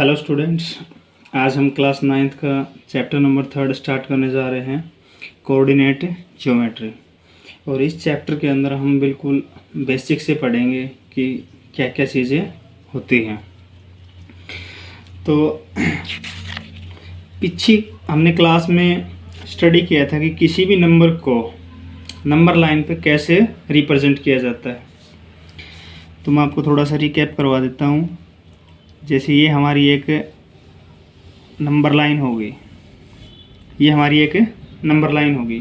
Hello students, आज हम class 9th का चैप्टर नंबर 3 स्टार्ट करने जा रहे हैं, कोऑर्डिनेट ज्योमेट्री। और इस चैप्टर के अंदर हम बिल्कुल बेसिक से पढ़ेंगे कि क्या क्या चीज़ें होती हैं। तो पीछे हमने क्लास में स्टडी किया था कि किसी भी नंबर को नंबर लाइन पे कैसे रिप्रेजेंट किया जाता है। तो मैं आपको थोड़ा सा रिकैप करवा देता हूँ। जैसे ये हमारी एक नंबर लाइन होगी, ये हमारी एक नंबर लाइन होगी,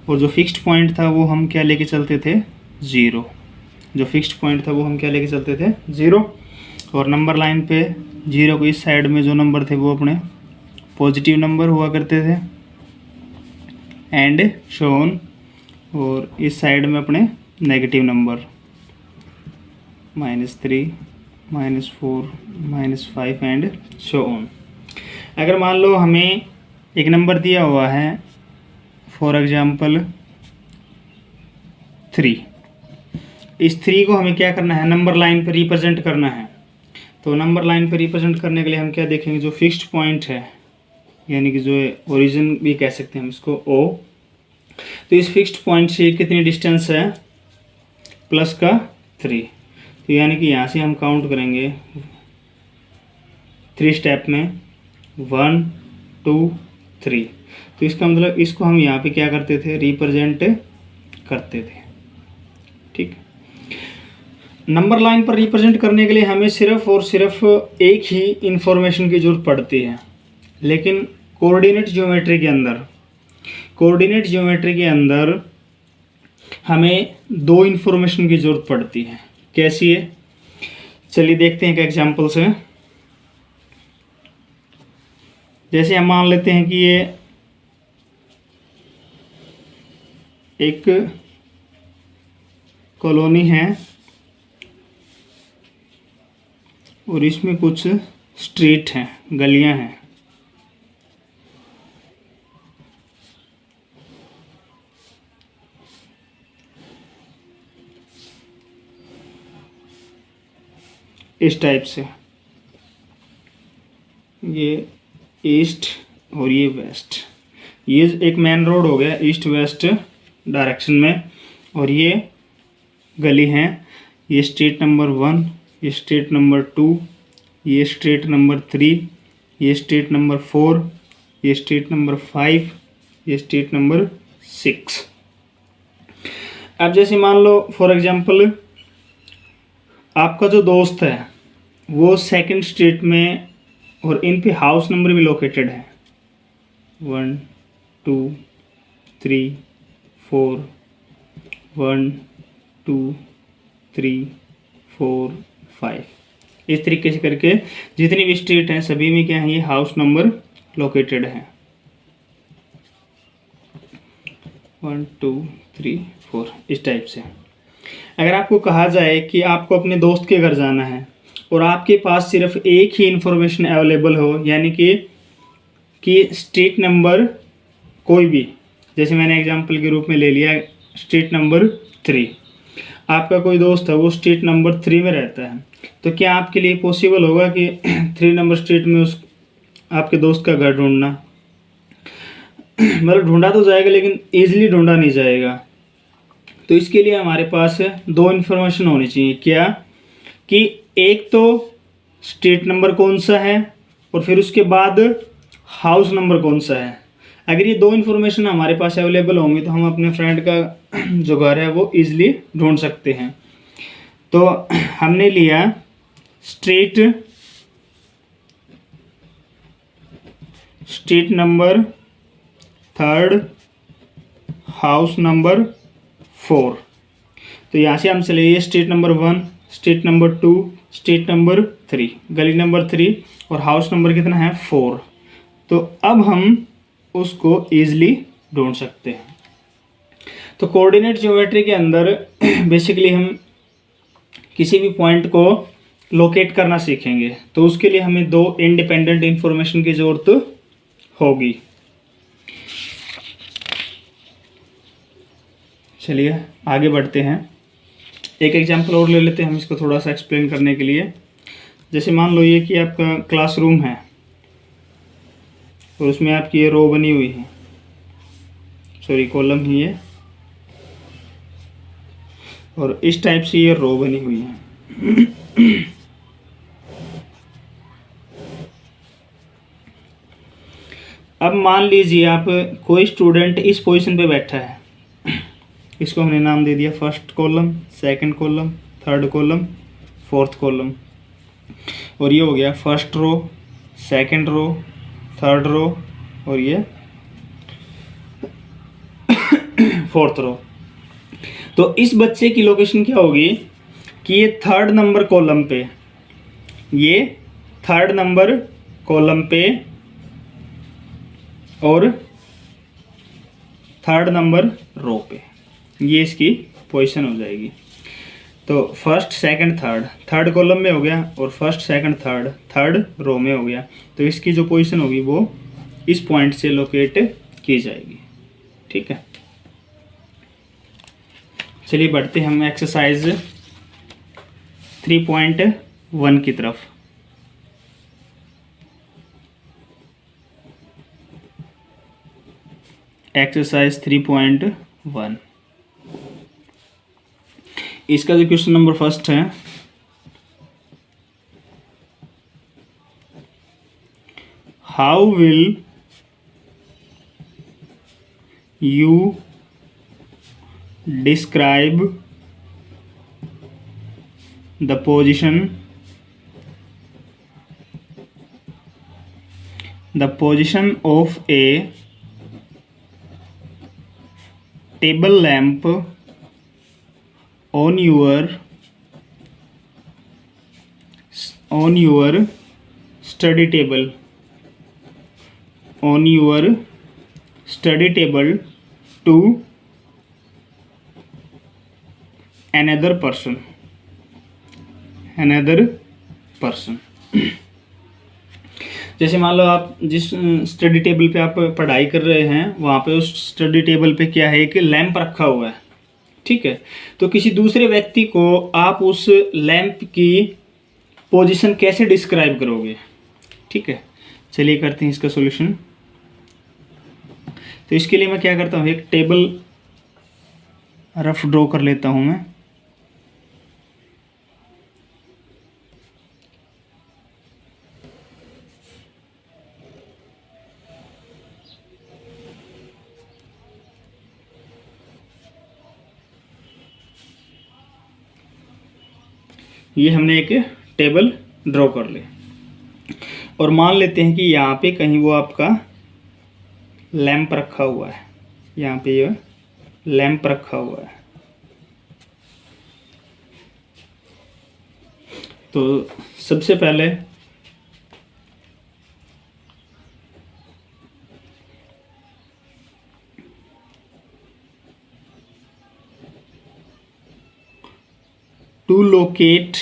और जो फिक्स्ड पॉइंट था वो हम क्या लेके चलते थे, ज़ीरो। जो फिक्स्ड पॉइंट था वो हम क्या लेके चलते थे, ज़ीरो। और नंबर लाइन पे ज़ीरो को इस साइड में जो नंबर थे वो अपने पॉजिटिव नंबर हुआ करते थे, एंड शोन, और इस साइड में अपने negative number, -3, -4, -5 and so on. अगर मान लो हमें एक नंबर दिया हुआ है, फॉर एग्जांपल 3, इस 3 को हमें क्या करना है, नंबर लाइन पर रिप्रेजेंट करना है। तो नंबर लाइन पर रिप्रेजेंट करने के लिए हम क्या देखेंगे, जो फिक्स्ड पॉइंट है, यानी कि जो ओरिजिन भी कह सकते हैं हम इसको, O। तो इस फिक्स्ड पॉइंट से कितनी डिस्टेंस है, प्लस का 3। तो यानी कि यहाँ से हम काउंट करेंगे 3 स्टेप में, 1 2 3। तो इसका मतलब इसको हम यहाँ पे क्या करते थे, रिप्रेजेंट करते थे। ठीक, नंबर लाइन पर रिप्रेजेंट करने के लिए हमें सिर्फ और सिर्फ एक ही इंफॉर्मेशन की जरूरत पड़ती है। लेकिन कोऑर्डिनेट ज्योमेट्री के अंदर हमें 2 इंफॉर्मेशन की जरूरत पड़ती है। कैसी है, चलिए देखते हैं एक एग्जांपल से। जैसे हम मान लेते हैं कि ये एक कॉलोनी है और इसमें कुछ स्ट्रीट हैं, गलियां हैं। इस टाइप से, ये ईस्ट और ये वेस्ट, ये एक मेन रोड हो गया ईस्ट वेस्ट डायरेक्शन में। और ये गली हैं, ये स्ट्रीट नंबर 1, ये स्ट्रीट नंबर 2, ये स्ट्रीट नंबर 3, ये स्ट्रीट नंबर 4, ये स्ट्रीट नंबर 5, ये स्ट्रीट नंबर 6। अब जैसे मान लो फॉर एग्जांपल आपका जो दोस्त है वो सेकंड स्ट्रीट में, और इन पे हाउस नंबर भी लोकेटेड है, 1 2 3 4, 1 2 3 4 5। इस तरीके से करके जितनी भी स्ट्रीट हैं सभी में क्या है, ये हाउस नंबर लोकेटेड है, 1 2 3 4, इस टाइप से। अगर आपको कहा जाए कि आपको अपने दोस्त के घर जाना है और आपके पास सिर्फ एक ही इंफॉर्मेशन अवेलेबल हो, यानी कि स्ट्रीट नंबर कोई भी, जैसे मैंने एग्जांपल के रूप में ले लिया स्ट्रीट नंबर 3, आपका कोई दोस्त है वो स्ट्रीट नंबर 3 में रहता है, तो क्या आपके लिए पॉसिबल होगा कि 3 नंबर स्ट्रीट में उस आपके दोस्त का घर ढूंढना? मतलब ढूंढा तो जाएगा लेकिन ईजिली ढूंढा नहीं जाएगा। तो इसके लिए हमारे पास 2 इन्फॉर्मेशन होनी चाहिए। क्या कि एक तो स्ट्रीट नंबर कौन सा है और फिर उसके बाद हाउस नंबर कौन सा है। अगर ये 2 इन्फॉर्मेशन हमारे पास अवेलेबल होंगी तो हम अपने फ्रेंड का जो घर है वो इजीली ढूंढ सकते हैं। तो हमने लिया स्ट्रीट नंबर 3, हाउस नंबर 4। तो यहाँ से हम चले, ये street number 1, street number 2, street number 3, गली नंबर 3, और हाउस नंबर कितना है, 4। तो अब हम उसको ईजिली ढूंढ सकते हैं। तो कोऑर्डिनेट ज्योमेट्री के अंदर बेसिकली हम किसी भी पॉइंट को लोकेट करना सीखेंगे, तो उसके लिए हमें 2 इंडिपेंडेंट इंफॉर्मेशन की ज़रूरत होगी। चलिए आगे बढ़ते हैं, एक एग्जांपल और ले लेते हैं हम इसको थोड़ा सा एक्सप्लेन करने के लिए। जैसे मान लो ये कि आपका क्लासरूम है और उसमें आपकी ये रो बनी हुई है, सॉरी कॉलम ही है, और इस टाइप से ये रो बनी हुई है। अब मान लीजिए आप कोई स्टूडेंट इस पोजीशन पे बैठा है, इसको हमने नाम दे दिया first column, second column, third column, fourth column, और ये हो गया first row, second row, third row, और ये फोर्थ रो। तो इस बच्चे की लोकेशन क्या होगी कि ये थर्ड नंबर कॉलम पे, ये थर्ड नंबर कॉलम पे और थर्ड नंबर रो पे, ये इसकी पोजीशन हो जाएगी। तो first second third, third column में हो गया, और first second third, third row में हो गया। तो इसकी जो पोजीशन होगी वो इस पॉइंट से लोकेट की जाएगी। ठीक है, चलिए बढ़ते हम एक्सरसाइज 3.1 की तरफ। एक्सरसाइज 3.1, इसका जो क्वेश्चन नंबर फर्स्ट है, how will you describe the position of A table lamp on your study table, to another person। जैसे मान लो आप जिस स्टडी टेबल पे आप पढ़ाई कर रहे हैं, वहाँ पे उस स्टडी टेबल पे क्या है कि लैंप रखा हुआ है। ठीक है, तो किसी दूसरे व्यक्ति को आप उस लैंप की पोजीशन कैसे डिस्क्राइब करोगे। ठीक है, चलिए करते हैं इसका सॉल्यूशन। तो इसके लिए मैं क्या करता हूँ, एक टेबल रफ ड्रॉ कर लेता हूँ मैं। ये हमने एक टेबल ड्रॉ कर ले, और मान लेते हैं कि यहाँ पे कहीं वो आपका लैंप रखा हुआ है, यहाँ पे ये लैंप रखा हुआ है। तो सबसे पहले to locate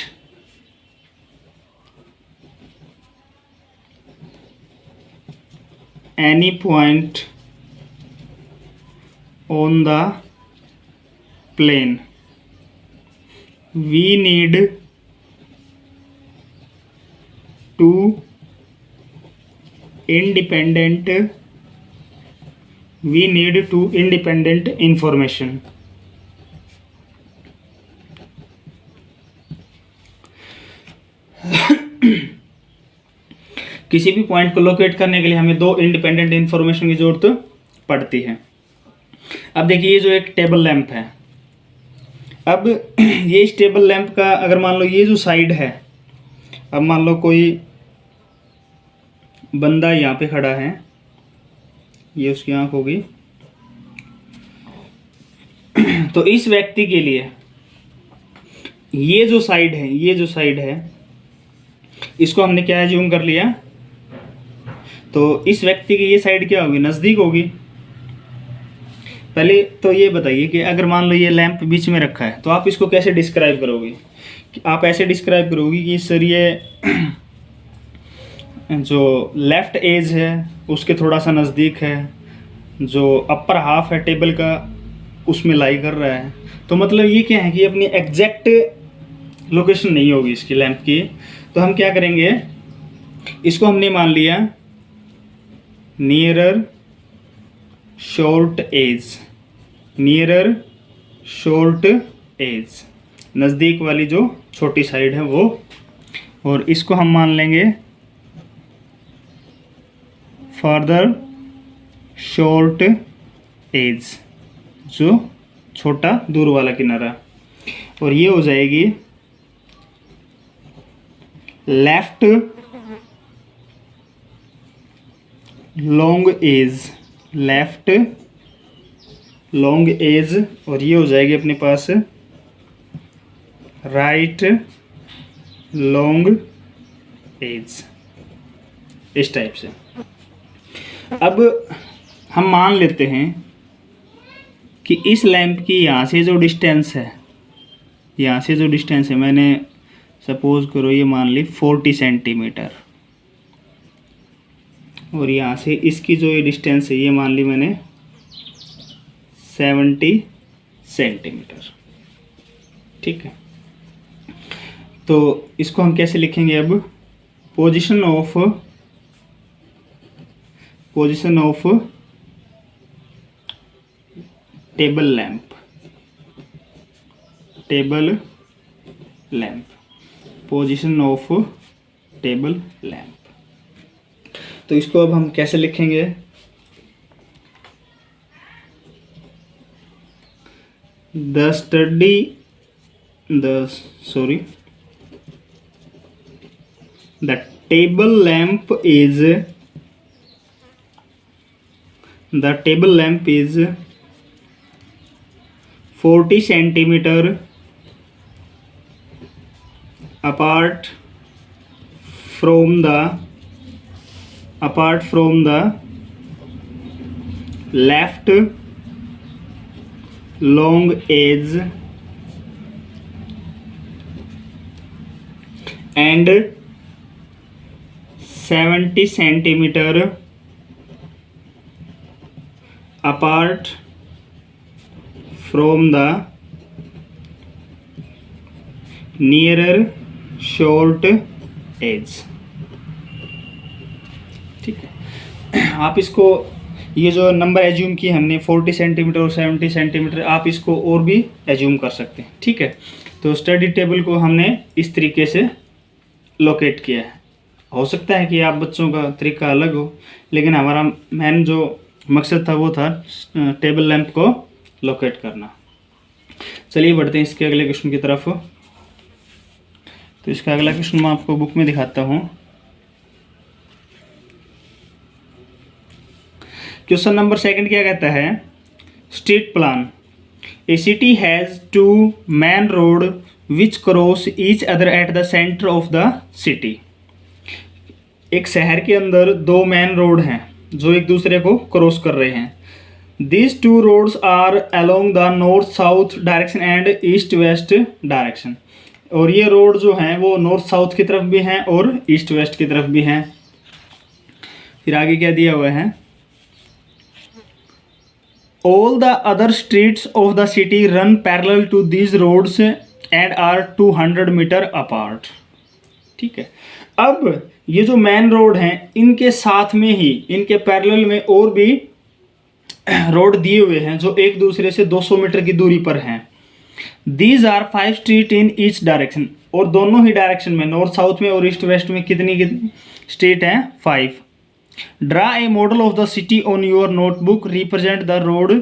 any point on the plane, we need two independent information। किसी भी पॉइंट को लोकेट करने के लिए हमें दो इंडिपेंडेंट इंफॉर्मेशन की जरूरत पड़ती है। अब देखिए, ये जो एक टेबल लैंप है, अब ये इस टेबल लैंप का अगर मान लो ये जो साइड है, अब मान लो कोई बंदा यहाँ पे खड़ा है, ये उसकी आंख होगी, तो इस व्यक्ति के लिए ये जो साइड है, इसको हमने क्या एज्यूम कर लिया, तो इस व्यक्ति की ये साइड क्या होगी, नज़दीक होगी। पहले तो ये बताइए कि अगर मान लो ये लैंप बीच में रखा है, तो आप इसको कैसे डिस्क्राइब करोगे। आप ऐसे डिस्क्राइब करोगे कि सर ये जो लेफ़्ट एज है उसके थोड़ा सा नज़दीक है, जो अपर हाफ है टेबल का उसमें लाई कर रहा है। तो मतलब ये क्या है कि अपनी एग्जैक्ट लोकेशन नहीं होगी इसकी लैंप की। तो हम क्या करेंगे, इसको हमने मान लिया nearer short edge, nearer short edge, नज़दीक वाली जो छोटी साइड है वो, और इसको हम मान लेंगे फर्दर शॉर्ट एज, जो छोटा दूर वाला किनारा, और ये हो जाएगी left long edge, left long edge, और ये हो जाएगी अपने पास राइट लॉन्ग एज, इस टाइप से। अब हम मान लेते हैं कि इस लैंप की यहाँ से जो डिस्टेंस है, यहाँ से जो डिस्टेंस है, मैंने सपोज करो ये मान ली 40 सेंटीमीटर, और यहाँ से इसकी जो ये डिस्टेंस है ये मान ली मैंने 70 सेंटीमीटर। ठीक है, तो इसको हम कैसे लिखेंगे अब, position of table lamp, table lamp, position of table lamp. तो इसको अब हम कैसे लिखेंगे, the table lamp is 40 centimeter apart from the left long edge and 70 centimeter apart from the nearer short edge। ठीक है, आप इसको ये जो नंबर एज्यूम किए हमने 40 सेंटीमीटर और 70 सेंटीमीटर, आप इसको और भी एज्यूम कर सकते हैं। ठीक है, तो स्टडी टेबल को हमने इस तरीके से लोकेट किया है। हो सकता है कि आप बच्चों का तरीका अलग हो, लेकिन हमारा मेन जो मकसद था वो था टेबल लैंप को लोकेट करना। चलिए बढ़ते हैं इसके अगले क्वेश्चन की तरफ। तो इसका अगला क्वेश्चन मैं आपको बुक में दिखाता हूँ। क्वेश्चन नंबर 2 क्या कहता है, street plan, A city has 2 main road which cross each other at the centre of the city. एक शहर के अंदर 2 मेन रोड हैं जो एक दूसरे को क्रॉस कर रहे हैं। These 2 roads are along the north south direction and east west direction. और ये रोड जो हैं वो नॉर्थ साउथ की तरफ भी हैं और ईस्ट वेस्ट की तरफ भी हैं। फिर आगे क्या दिया हुआ है, All the other streets of the city run parallel to these roads and are 200 metre apart। ठीक है, अब ये जो मेन रोड हैं इनके साथ में ही, इनके पैरेलल में और भी रोड दिए हुए हैं जो एक दूसरे से 200 मीटर की दूरी पर हैं। These are 5 street in each direction, और दोनों ही डायरेक्शन में, नॉर्थ साउथ में और ईस्ट वेस्ट में कितनी स्ट्रीट हैं, 5। Draw a model of the city on your notebook, represent the road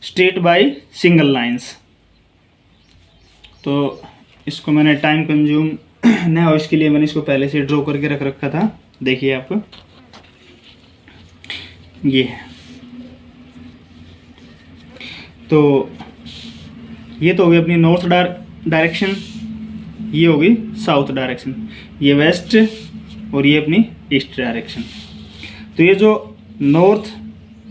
street by single lines. तो इसको मैंने टाइम कंज्यूम न हो इसके लिए मैंने इसको पहले से ड्रॉ करके रख रखा था। देखिए आप, ये है, तो ये तो हो गई अपनी नॉर्थ डायरेक्शन, ये होगी साउथ डायरेक्शन, ये वेस्ट, और ये अपनी ईस्ट डायरेक्शन। तो ये जो नॉर्थ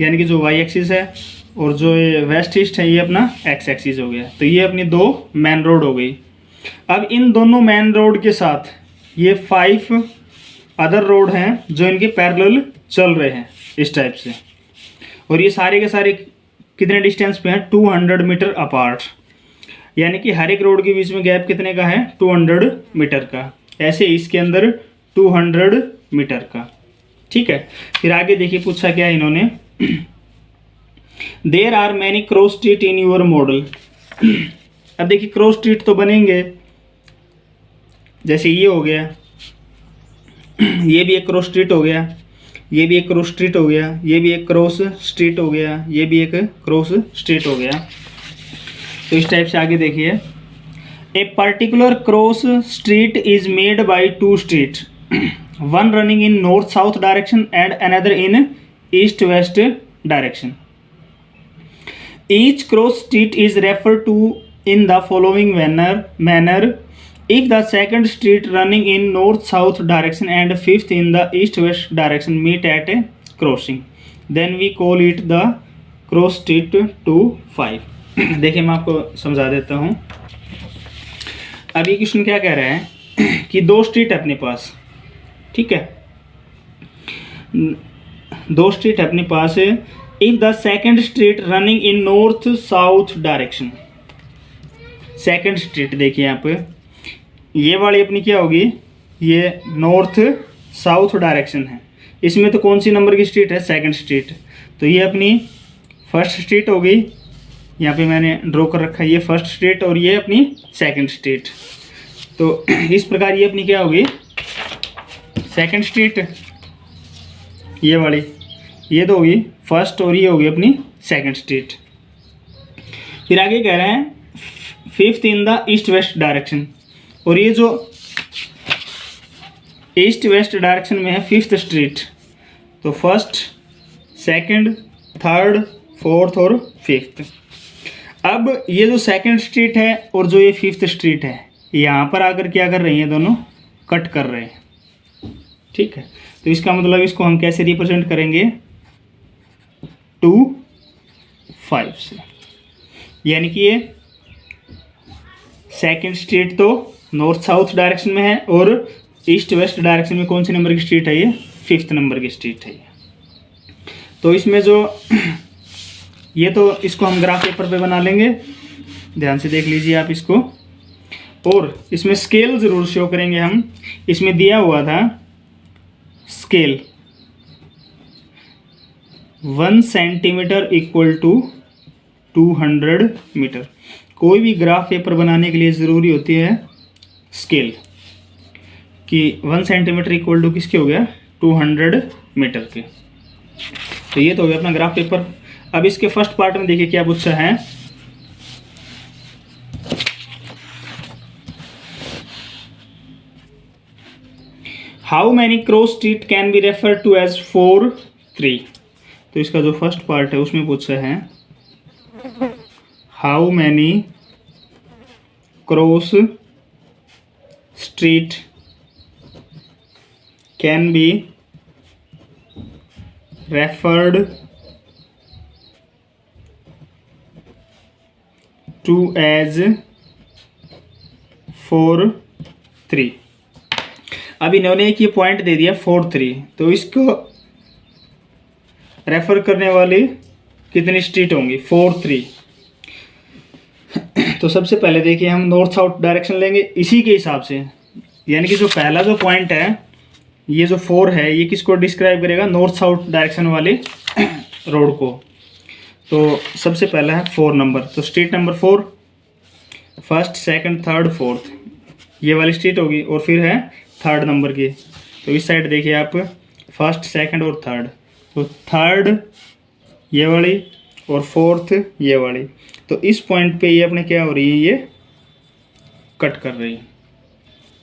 यानी कि जो वाई एक्सिस है और जो ये वेस्ट ईस्ट है ये अपना एक्स एक्सिस हो गया। तो ये अपनी 2 मेन रोड हो गई। अब इन दोनों मेन रोड के साथ ये 5 अदर रोड हैं जो इनके पैरेलल चल रहे हैं इस टाइप से, और ये सारे के सारे कितने डिस्टेंस पे हैं, 200 मीटर अपार्ट, यानी कि हर एक रोड के बीच में गैप कितने का है, 200 मीटर का। ऐसे इसके अंदर 200 मीटर का। ठीक है, फिर आगे देखिए पूछा क्या है इन्होंने, there are many cross street in your model. अब देखिए क्रॉस स्ट्रीट तो बनेंगे, जैसे ये हो गया, ये भी एक क्रॉस स्ट्रीट हो गया, ये भी एक क्रॉस स्ट्रीट हो गया, ये भी एक क्रॉस स्ट्रीट हो गया, ये भी एक क्रॉस स्ट्रीट हो गया। तो इस टाइप से आगे देखिए, a particular cross street is made by two street, one running in north south direction and another in east west direction. Each cross street is refer to in the following manner if the second street running in north south direction and fifth in the east west direction meet at a crossing, then we call it the cross street 2 5। देखिए मैं आपको समझा देता हूँ। अभी question क्या कह रहा है कि दो स्ट्रीट है अपने पास, ठीक है, दो स्ट्रीट अपने पास है। If the second street running in north south direction, second street देखिए यहाँ पे, ये वाली अपनी क्या होगी, ये नॉर्थ साउथ डायरेक्शन है, इसमें तो कौन सी नंबर की स्ट्रीट है, सेकंड स्ट्रीट, तो ये अपनी फर्स्ट स्ट्रीट होगी, यहाँ पे मैंने ड्रॉ कर रखा है ये फर्स्ट स्ट्रीट और ये अपनी सेकंड स्ट्रीट। तो इस प्रकार ये अपनी क्या होगी, सेकंड स्ट्रीट, ये वाली, ये तो होगी फर्स्ट और ये होगी अपनी सेकंड स्ट्रीट। फिर आगे कह रहे हैं fifth in the east west direction, और ये जो ईस्ट वेस्ट डायरेक्शन में है फिफ्थ स्ट्रीट, तो फर्स्ट सेकंड थर्ड फोर्थ और फिफ्थ। अब ये जो सेकंड स्ट्रीट है और जो ये फिफ्थ स्ट्रीट है, यहाँ पर आकर क्या कर रही हैं, दोनों कट कर रहे हैं, ठीक है। तो इसका मतलब इसको हम कैसे रिप्रेजेंट करेंगे, 2 5 से, यानी कि ये सेकंड स्ट्रीट तो नॉर्थ साउथ डायरेक्शन में है और ईस्ट वेस्ट डायरेक्शन में कौन सी नंबर की स्ट्रीट है, ये फिफ्थ नंबर की स्ट्रीट है ये। तो इसमें जो ये तो इसको हम ग्राफ पेपर पे बना लेंगे, ध्यान से देख लीजिए आप इसको, और इसमें स्केल ज़रूर शो करेंगे हम। इसमें दिया हुआ था scale 1 centimetre equal to 200 metre. कोई भी ग्राफ पेपर बनाने के लिए ज़रूरी होती है स्केल, कि 1 सेंटीमीटर इक्वल टू किसके हो गया, 200 मीटर के। तो ये तो हो गया अपना ग्राफ पेपर। अब इसके फर्स्ट पार्ट में देखिए क्या पूछा है, how many cross street can be refer to as 4 3। तो इसका जो फर्स्ट पार्ट है उसमें पूछा है how many cross street can be referred to as 4 3। अब इन्होंने एक ये पॉइंट दे दिया 4 3, तो इसको रेफर करने वाली कितनी स्ट्रीट होंगी, 4 3। तो सबसे पहले देखिए हम नॉर्थ साउथ डायरेक्शन लेंगे इसी के हिसाब से, यानी कि जो पहला जो पॉइंट है ये जो 4 है ये किसको डिस्क्राइब करेगा, नॉर्थ साउथ डायरेक्शन वाली रोड को। तो सबसे पहला है 4 नंबर, तो street number 4 first second third fourth ये वाली स्ट्रीट होगी, और फिर है थर्ड नंबर की। तो इस साइड देखिए आप फर्स्ट सेकंड और थर्ड, तो थर्ड ये वाली और फोर्थ ये वाली। तो इस पॉइंट पे ये अपने क्या हो रही है, ये कट कर रही है।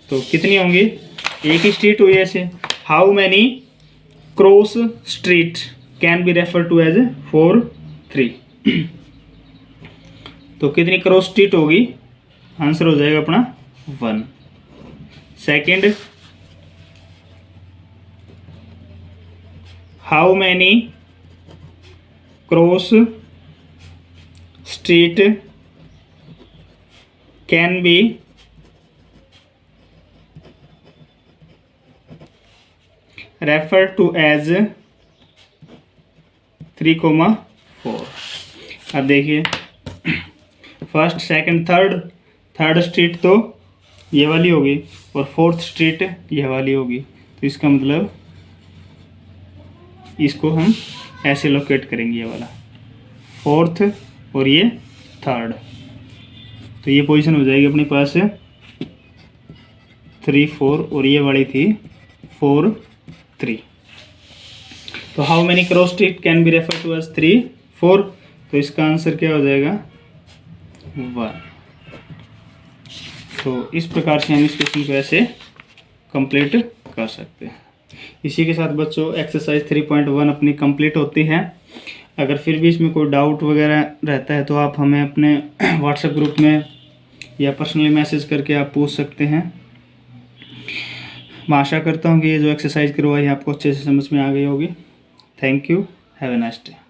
तो कितनी होंगी, एक ही स्ट्रीट हुई ऐसे। How many cross street can be refer to as 4 3। तो कितनी क्रॉस स्ट्रीट होगी, आंसर हो जाएगा अपना 1। Second, how many cross street can be refer to as 3 4। अब देखिए फर्स्ट सेकंड थर्ड स्ट्रीट तो ये वाली होगी और 4th स्ट्रीट ये वाली होगी। तो इसका मतलब इसको हम ऐसे लोकेट करेंगे, ये वाला 4th और ये 3rd। तो ये पोजीशन हो जाएगी अपने पास 3 4 और ये वाली थी 4 3। तो how many cross street can be refer to as 3 4। तो इसका आंसर क्या हो जाएगा 1। तो इस प्रकार से हम इस क्वेश्चन को ऐसे कंप्लीट कर सकते हैं। इसी के साथ बच्चों एक्सरसाइज 3.1 अपनी कंप्लीट होती है। अगर फिर भी इसमें कोई डाउट वगैरह रहता है तो आप हमें अपने व्हाट्सएप ग्रुप में या पर्सनली मैसेज करके आप पूछ सकते हैं। मैं आशा करता हूँ कि ये जो एक्सरसाइज करवाई आपको अच्छे से समझ में आ गई होगी। Thank you, have a nice day.